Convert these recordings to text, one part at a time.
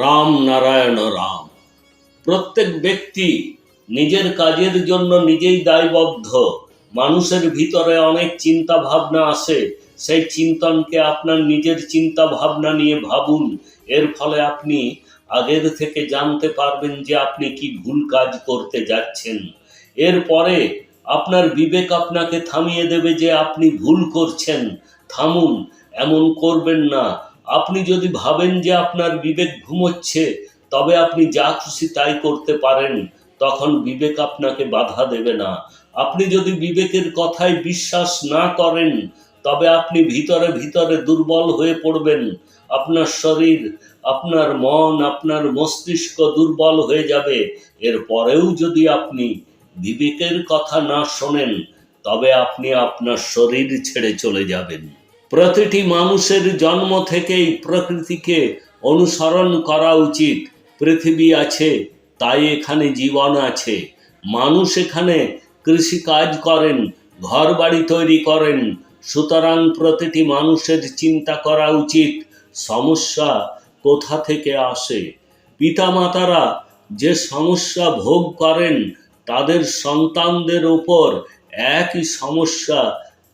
রাম নারায়ণ রাম। প্রত্যেক ব্যক্তি নিজের কাজের জন্য নিজেই দায়বদ্ধ। মানুষের ভিতরে অনেক চিন্তা ভাবনা আসে, সেই চিন্তনকে আপনার নিজের চিন্তা ভাবনা নিয়ে ভাবুন। এর ফলে আপনি আগের থেকে জানতে পারবেন যে আপনি কি ভুল কাজ করতে যাচ্ছেন। এরপরে আপনার বিবেক আপনাকে থামিয়ে দেবে যে আপনি ভুল করছেন, থামুন, এমন করবেন না। আপনি যদি ভাবেন যে আপনার বিবেক ঘুমোচ্ছে, তবে আপনি যা খুশি তাই করতে পারেন, তখন বিবেক আপনাকে বাধা দেবে না। আপনি যদি বিবেকের কথায় বিশ্বাস না করেন, তবে আপনি ভিতরে ভিতরে দুর্বল হয়ে পড়বেন। আপনার শরীর, আপনার মন, আপনার মস্তিষ্ক দুর্বল হয়ে যাবে। এরপরেও যদি আপনি বিবেকের কথা না শোনেন, তবে আপনি আপনার শরীর ছেড়ে চলে যাবেন। প্রতিটি মানুষের জন্ম থেকেই প্রকৃতিকে অনুসরণ করা উচিত। পৃথিবী আছে, তাই এখানে জীবন আছে। মানুষ এখানে কৃষিকাজ করেন, ঘর বাড়ি তৈরি করেন। সুতরাং প্রতিটি মানুষের চিন্তা করা উচিত সমস্যা কোথা থেকে আসে। পিতামাতারা যে সমস্যা ভোগ করেন, তাদের সন্তানদের ওপর একই সমস্যা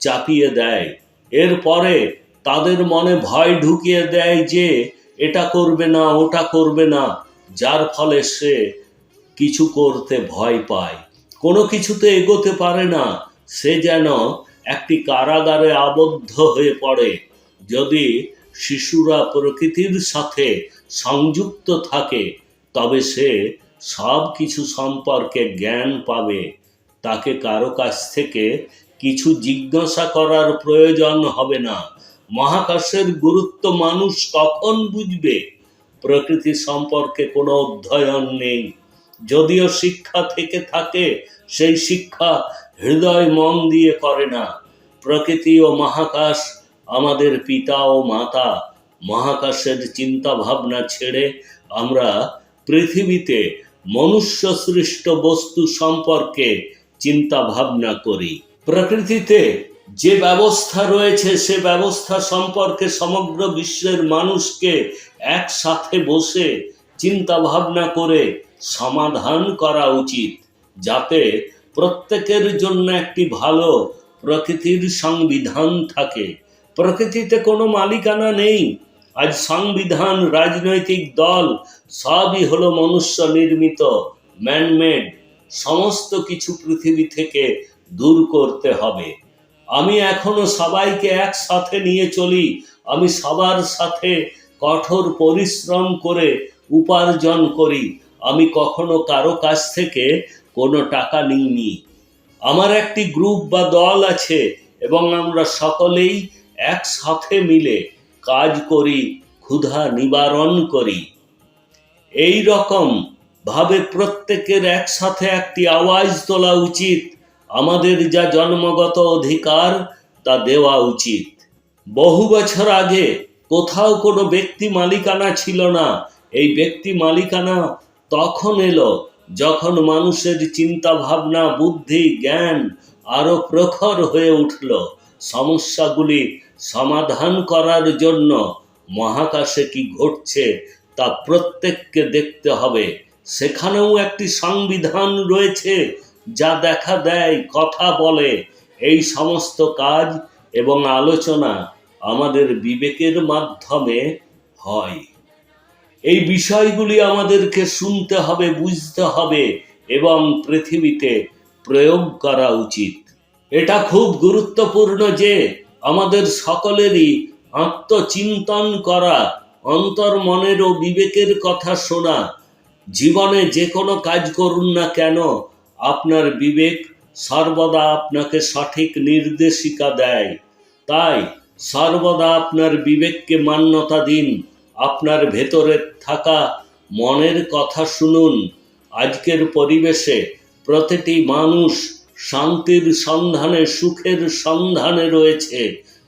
চাপিয়ে দেয়। এরপরে তাদের মনে ভয় ঢুকিয়ে দেয় যে এটা করবে না, ওটা করবে না, যার ফলে সে কিছু করতে ভয় পায়, কোনো কিছুতে এগোতে পারে না। সে যেন একটি কারাগারে আবদ্ধ হয়ে পড়ে। যদি শিশুরা প্রকৃতির সাথে সংযুক্ত থাকে, তবে সে সব কিছু সম্পর্কে জ্ঞান পাবে। তাকে কারো কাছ থেকে কিছু জিজ্ঞাসা করার প্রয়োজন হবে না। মহাকাশের গুরুত্ব মানুষ কখন বুঝবে? প্রকৃতি সম্পর্কে কোনো অধ্যয়ন নেই। যদিও শিক্ষা থেকে থাকে, সেই শিক্ষা হৃদয় মন দিয়ে করে না। প্রকৃতি ও মহাকাশ আমাদের পিতা ও মাতা। মহাকাশের চিন্তা ভাবনা ছেড়ে আমরা পৃথিবীতে মনুষ্য সৃষ্ট বস্তু সম্পর্কে চিন্তা ভাবনা করি। প্রকৃতিতে যে ব্যবস্থা রয়েছে, সে ব্যবস্থা সম্পর্কে সমগ্র বিশ্বের মানুষকে একসাথে বসে চিন্তা ভাবনা করে সমাধান করা উচিত, যাতে প্রত্যেকের জন্য একটি ভালো প্রকৃতির সংবিধান থাকে। প্রকৃতিতে কোনো মালিকানা নেই। আজ সংবিধান, রাজনৈতিক দল সবই হলো মনুষ্য নির্মিত, ম্যানমেড। সমস্ত কিছু পৃথিবী থেকে দূর করতে হবে। আমি এখনো সবাইকে একসাথে নিয়ে চলি। আমি সবার সাথে কঠোর পরিশ্রম করে উপার্জন করি। আমি কখনো কারো কাছ থেকে কোনো টাকা নিইনি। আমার একটি গ্রুপ বা দল আছে এবং আমরা সকলেই একসাথে মিলে কাজ করি, ক্ষুধা নিবারণ করি। এই রকম ভাবে প্রত্যেকের একসাথে একটি আওয়াজ তোলা উচিত। আমাদের যা জন্মগত অধিকার তা দেওয়া উচিত। বহু বছর আগে কোথাও কোনো ব্যক্তি মালিকানা ছিল না। এই ব্যক্তি মালিকানা তখন এলো যখন মানুষের চিন্তা ভাবনা, বুদ্ধি, জ্ঞান আরো প্রখর হয়ে উঠল। সমস্যাগুলি সমাধান করার জন্য মহাকাশে কি ঘটছে তা প্রত্যেককে দেখতে হবে। সেখানেও একটি সংবিধান রয়েছে, যা দেখা দেয়, কথা বলে। এই সমস্ত কাজ এবং আলোচনা আমাদের বিবেকের মাধ্যমে হয়। এই বিষয়গুলি আমাদেরকে শুনতে হবে, বুঝতে হবে এবং পৃথিবীতে প্রয়োগ করা উচিত। এটা খুব গুরুত্বপূর্ণ যে আমাদের সকলেরই আত্মচিন্তন করা, অন্তর্মনের ও বিবেকের কথা শোনা। জীবনে যে কোনো কাজ করুন না কেন, আপনার বিবেক সর্বদা আপনাকে সঠিক নির্দেশিকা দেয়। তাই সর্বদা আপনার বিবেককে মান্যতা দিন। আপনার ভেতরে থাকা মনের কথা শুনুন। আজকের পরিবেশে প্রতিটি মানুষ শান্তির সন্ধানে, সুখের সন্ধানে রয়েছে,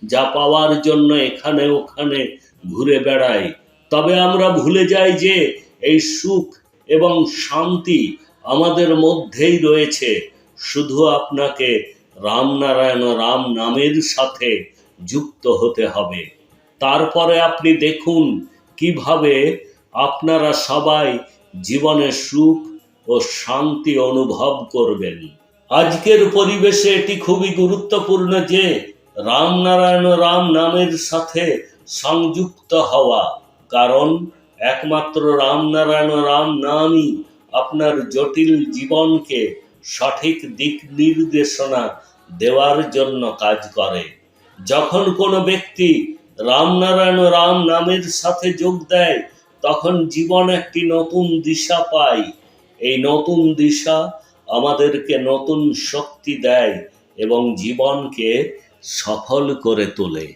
যা পাওয়ার জন্য এখানে ওখানে ঘুরে বেড়ায়। তবে আমরা ভুলে যাই যে এই সুখ এবং শান্তি আমাদের মধ্যেই রয়েছে। শুধু আপনাকে রামনারায়ণ রাম নামের সাথে যুক্ত হতে হবে। তারপরে আপনি দেখুন কিভাবে আপনারা সবাই জীবনে সুখ ও শান্তি অনুভব করবেন। আজকের পরিবেশে এটি খুবই গুরুত্বপূর্ণ যে রামনারায়ণ রাম নামের সাথে সংযুক্ত হওয়া, কারণ একমাত্র রামনারায়ণ রাম নামই আপনার জটিল জীবনকে সঠিক দিক নির্দেশনা দেওয়ার জন্য কাজ করে। যখন কোনো ব্যক্তি রামনারায়ণ রাম নামের সাথে যোগ দেয়, তখন জীবন একটি নতুন দিশা পায়। এই নতুন দিশা আমাদেরকে নতুন শক্তি দেয় এবং জীবনকে সফল করে তোলে।